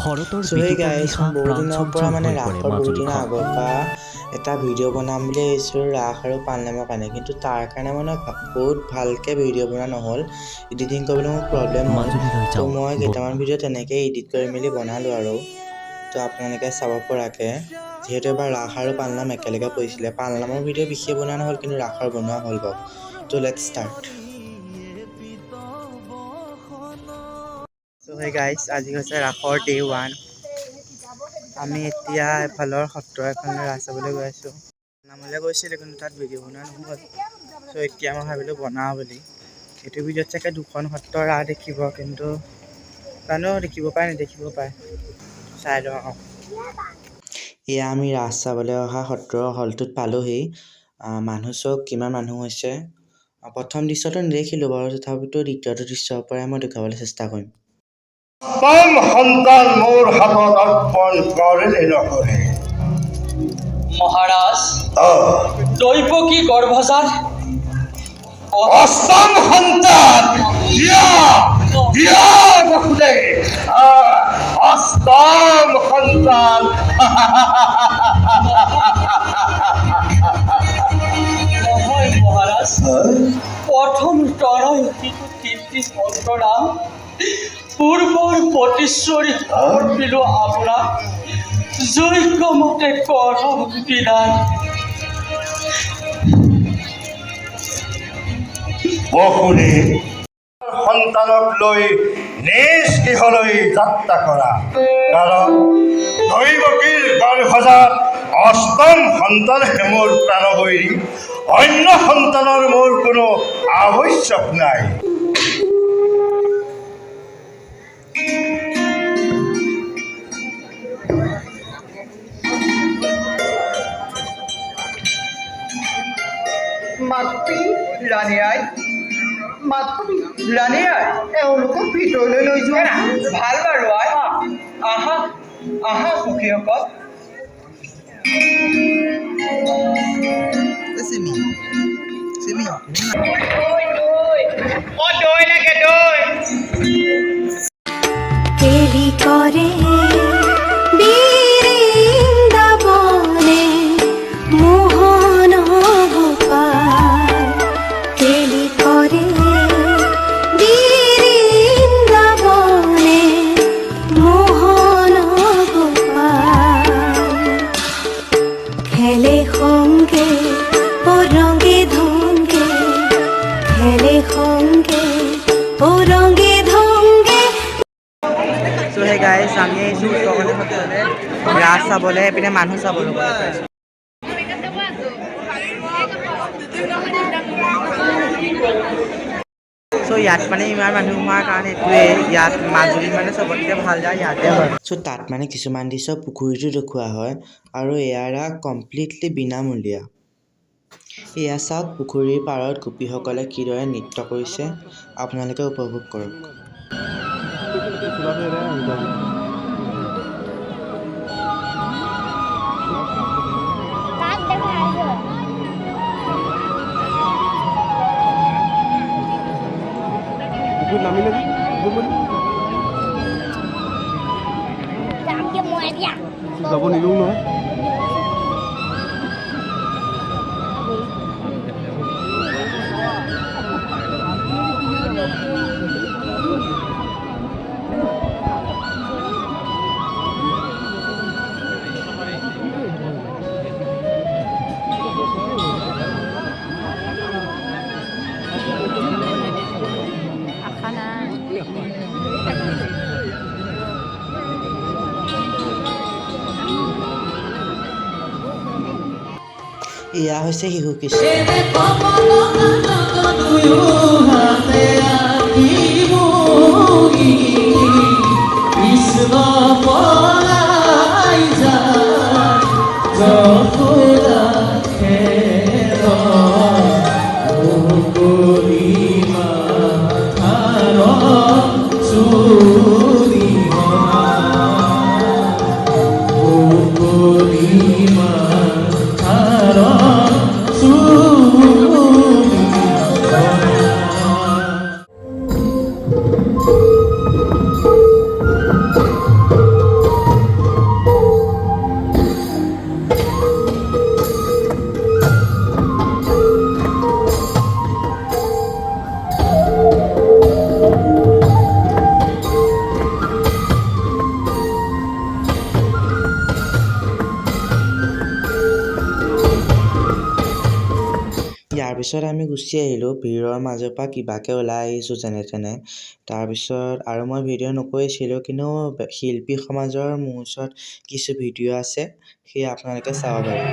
বহুদিনৰ পৰা মানে ৰাসৰ বহুদিনৰ আগৰ পৰা এটা ভিডিঅ' বনাম বুলি ভাবিছিলোঁ ৰাস আৰু পালনামৰ কাৰণে, কিন্তু তাৰ কাৰণে মানে বহুত ভালকৈ ভিডিঅ' বনোৱা নহ'ল। এডিটিং কৰিবলৈ মোৰ প্ৰব্লেম হ'ল, তো মই কেইটামান ভিডিঅ' তেনেকৈ এডিট কৰি মেলি বনালোঁ আৰু তো আপোনালোকে চাব পৰাকৈ। যিহেতু এবাৰ ৰাস আৰু পালনাম একেলগে পৰিছিলে, পালনামৰ ভিডিঅ' বিশেষ বনোৱা নহ'ল, কিন্তু ৰাসৰ বনোৱা হ'ল বাৰু। তো let's start. So' hey guys, আজি হৈছে ৰাসৰ ডে 1। আমি এতিয়া এফালৰ সত্ৰ এখনলৈ ৰাস চাবলৈ গৈ আছোঁ। নামলৈ গৈছিলোঁ, কিন্তু তাত ভিডিঅ' বনোৱা নহ'ল। চ' এতিয়া মই ভাবিলোঁ বনাওঁ বুলি। এইটো ভিডিঅ'ত চাগে 2খন সত্ৰৰ ৰাস দেখিব, কিন্তু জানো দেখিব পাৰে নেদেখিব পাৰে, চাই লওঁ আৰু। এয়া আমি ৰাস চাবলৈ অহা সত্ৰৰ হলটোত পালোহি। মানুহ চাওক কিমান মানুহ হৈছে। প্ৰথম দৃশ্যটো নেদেখিলোঁ বাৰু, তথাপিতো দ্বিতীয়টো দৃশ্যৰ পৰাই মই দেখুৱাবলৈ চেষ্টা কৰিম। সন্তান মোৰ হাতত অৰ্পণ কৰে নে নকৰে? মহারাজ দৈবকী গর্ভজাত অষ্টম সন্তান অষ্টম সন্তান নহয় মহারাজ, প্রথম তরয় কীর্তি সন্তরাম পূর্বর প্রতিশ্বরী পিল আপনার যোগ্য মতে করম বিধান। বকুলি সন্তানক লৈ নিজ গৃহলৈ যাত্ৰা কৰা, কাৰণ দৈৱকীৰ গৰ্ভজাত অষ্টম সন্তানহে মোৰ প্ৰাণবৈৰী। অন্য সন্তানৰ মোৰ কোনো আৱশ্যক নাই। মাতৃ ৰাণী আই, এওঁলোকক ভিতৰলৈ লৈ যোৱা। ভাল বাৰু আই, আহা আহা সখীসকল। কেলি করে বৃন্দাবনে মোহন গোপাল, কেলি করে বৃন্দাবনে মোহন গোপাল, খেলে সঙ্গে ও রঙে ধঙ্গে, খেলে সঙ্গে ও রঙে ধঙ্গে। চ' হে গাইজ, আমি আহিছোঁ উত্তৰকন্যা সত্ৰলৈ ৰাস চাবলৈ, এইপিনে মানুহ চাবলৈ। চ' ইয়াত মানে ইমান মানুহ হোৱাৰ কাৰণে এইটোৱেই, ইয়াত মাজুলীত মানে চবতকৈ ভাল যায় ইয়াতে হয়। চ' তাত মানে কিছুমান দৃশ্য পুখুৰীটো দেখুওৱা হয়, আৰু এয়া কমপ্লিটলি বিনামূলীয়া। এয়া চাওক, পুখুৰীৰ পাৰত গোপীসকলে কিদৰে নৃত্য কৰিছে, আপোনালোকে উপভোগ কৰক। যাব নিদিওঁ নহয়। এয়া হৈছে শিশু কৃষ্ণ। তাৰপিছত আমি গুচি আহিলোঁ ভিৰৰ মাজৰ পৰা কিবাকৈ ওলাই আহিছোঁ যেনে তেনে। তাৰপিছত আৰু মই ভিডিঅ' নকৰিছিলোঁ, কিন্তু শিল্পী সমাজৰ মোৰ ওচৰত কিছু ভিডিঅ' আছে, সেয়া আপোনালোকে চাব পাৰিব।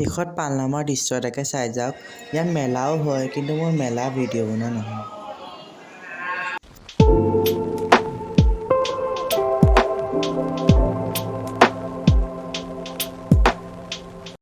শেষত পালনামৰ দৃশ্য এটাকে চাই যাওক। ইয়াত মেলাও হয়, কিন্তু মোৰ মেলা ভিডিঅ' বনোৱা নহয়।